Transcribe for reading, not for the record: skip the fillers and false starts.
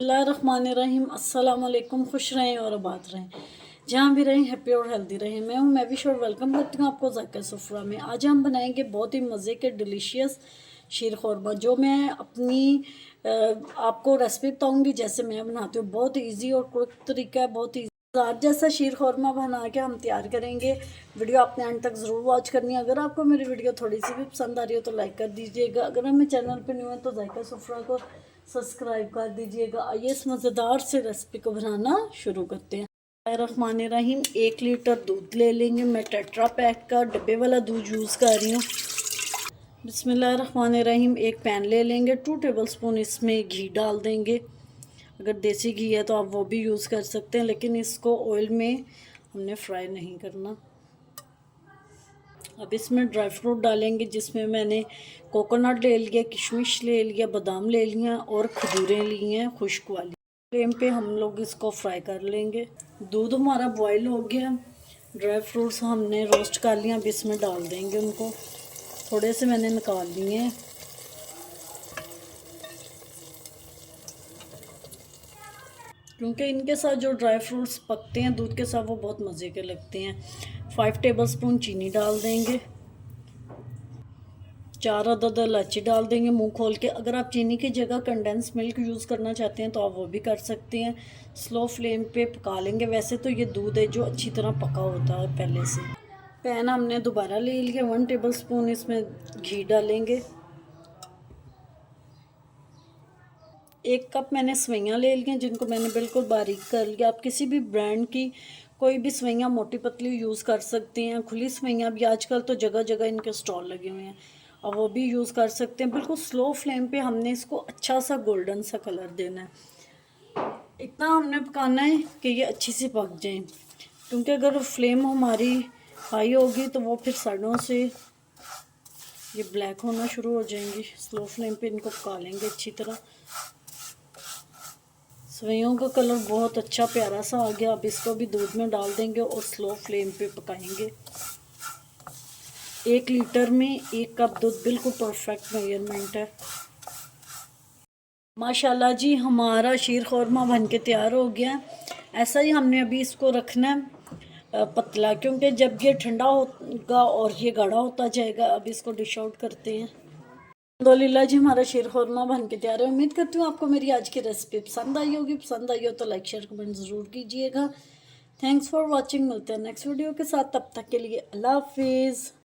बिस्मिल्लाहिर्रहमानिर्रहीम। अस्सलाम वालेकुम। खुश रहें और आबाद रहें, जहाँ भी रहें हैप्पी और हेल्दी रहें। मैं हूँ मैविश और वेलकम करती हूँ आपको ज़ायका सुफ़रा में। आज हम बनाएंगे बहुत ही मज़े के डिलीशियस शीर ख़ुरमा, जो मैं अपनी आपको रेसिपी बताऊँगी जैसे मैं बनाती हूँ। बहुत ईजी और क्विक तरीका है, बहुत ईजी बाजार जैसा शीर ख़ुरमा बना के हम तैयार करेंगे। वीडियो आपने एंड तक ज़रूर वॉच करनी है। अगर आपको मेरी वीडियो थोड़ी सी भी पसंद आ रही हो तो लाइक कर दीजिएगा। अगर हमें चैनल पर न्यू है तो ज़ायका सुफ़रा को सब्सक्राइब कर दीजिएगा। आइए इस मज़ेदार से रेसिपी को बनाना शुरू करते हैं। रहमानिर्रहीम। 1 लीटर दूध ले लेंगे। मैं टेट्रा पैक का डब्बे वाला दूध यूज़ कर रही हूँ। बिस्मिल्लाहिर्रहमानिर्रहीम। एक पैन ले लेंगे। 2 टेबलस्पून इसमें घी डाल देंगे। अगर देसी घी है तो आप वो भी यूज़ कर सकते हैं, लेकिन इसको ऑयल में हमने फ्राई नहीं करना। अब इसमें ड्राई फ्रूट डालेंगे, जिसमें मैंने कोकोनट ले लिया, किशमिश ले लिया, बादाम ले लिया और खजूरें ली हैं खुश्क वाली। फ्लेम पे हम लोग इसको फ्राई कर लेंगे। दूध हमारा बॉईल हो गया। ड्राई फ्रूट्स हमने रोस्ट कर लिया। अब इसमें डाल देंगे उनको। थोड़े से मैंने निकाल लिए हैं। क्योंकि इनके साथ जो ड्राई फ्रूट्स पकते हैं दूध के साथ, वो बहुत मज़े के लगते हैं। 5 टेबलस्पून चीनी डाल देंगे। 4 अदद इलायची डाल देंगे मुंह खोल के। अगर आप चीनी की जगह कंडेंस मिल्क यूज़ करना चाहते हैं तो आप वो भी कर सकते हैं। स्लो फ्लेम पे पका लेंगे। वैसे तो ये दूध है जो अच्छी तरह पका होता है पहले से। पैन हमने दोबारा ले लिया। 1 टेबलस्पून इसमें घी डालेंगे। 1 कप मैंने सवैयाँ ले ली हैं, जिनको मैंने बिल्कुल बारीक कर लिया। आप किसी भी ब्रांड की कोई भी सवैयाँ मोटी पतली यूज़ कर सकते हैं। खुली सवैयाँ भी आजकल तो जगह जगह इनके स्टॉल लगे हुए हैं, और वो भी यूज़ कर सकते हैं। बिल्कुल स्लो फ्लेम पे हमने इसको अच्छा सा गोल्डन सा कलर देना है। इतना हमने पकाना है कि ये अच्छी सी पक जाए, क्योंकि अगर फ्लेम हमारी हाई होगी तो वो फिर साइडों से ये ब्लैक होना शुरू हो जाएंगी। स्लो फ्लेम पे इनको पका लेंगे अच्छी तरह। सवैयों का कलर बहुत अच्छा प्यारा सा आ गया। अब इसको भी दूध में डाल देंगे और स्लो फ्लेम पे पकाएंगे। 1 लीटर में 1 कप दूध बिल्कुल परफेक्ट मेजरमेंट है। माशाल्लाह जी, हमारा शीर ख़ुरमा बन के तैयार हो गया। ऐसा ही हमने अभी इसको रखना है पतला, क्योंकि जब ये ठंडा होगा और ये गाढ़ा होता जाएगा। अब इसको डिश आउट करते हैं। अल्हम्दुलिल्लाह जी, हमारा शीर ख़ुरमा बन के तैयार है। उम्मीद करती हूँ आपको मेरी आज की रेसिपी पसंद आई होगी। पसंद आई हो तो लाइक शेयर कमेंट ज़रूर कीजिएगा। Thanks for watching. मिलते हैं नेक्स्ट वीडियो के साथ। तब तक के लिए अल्लाह हाफिज़।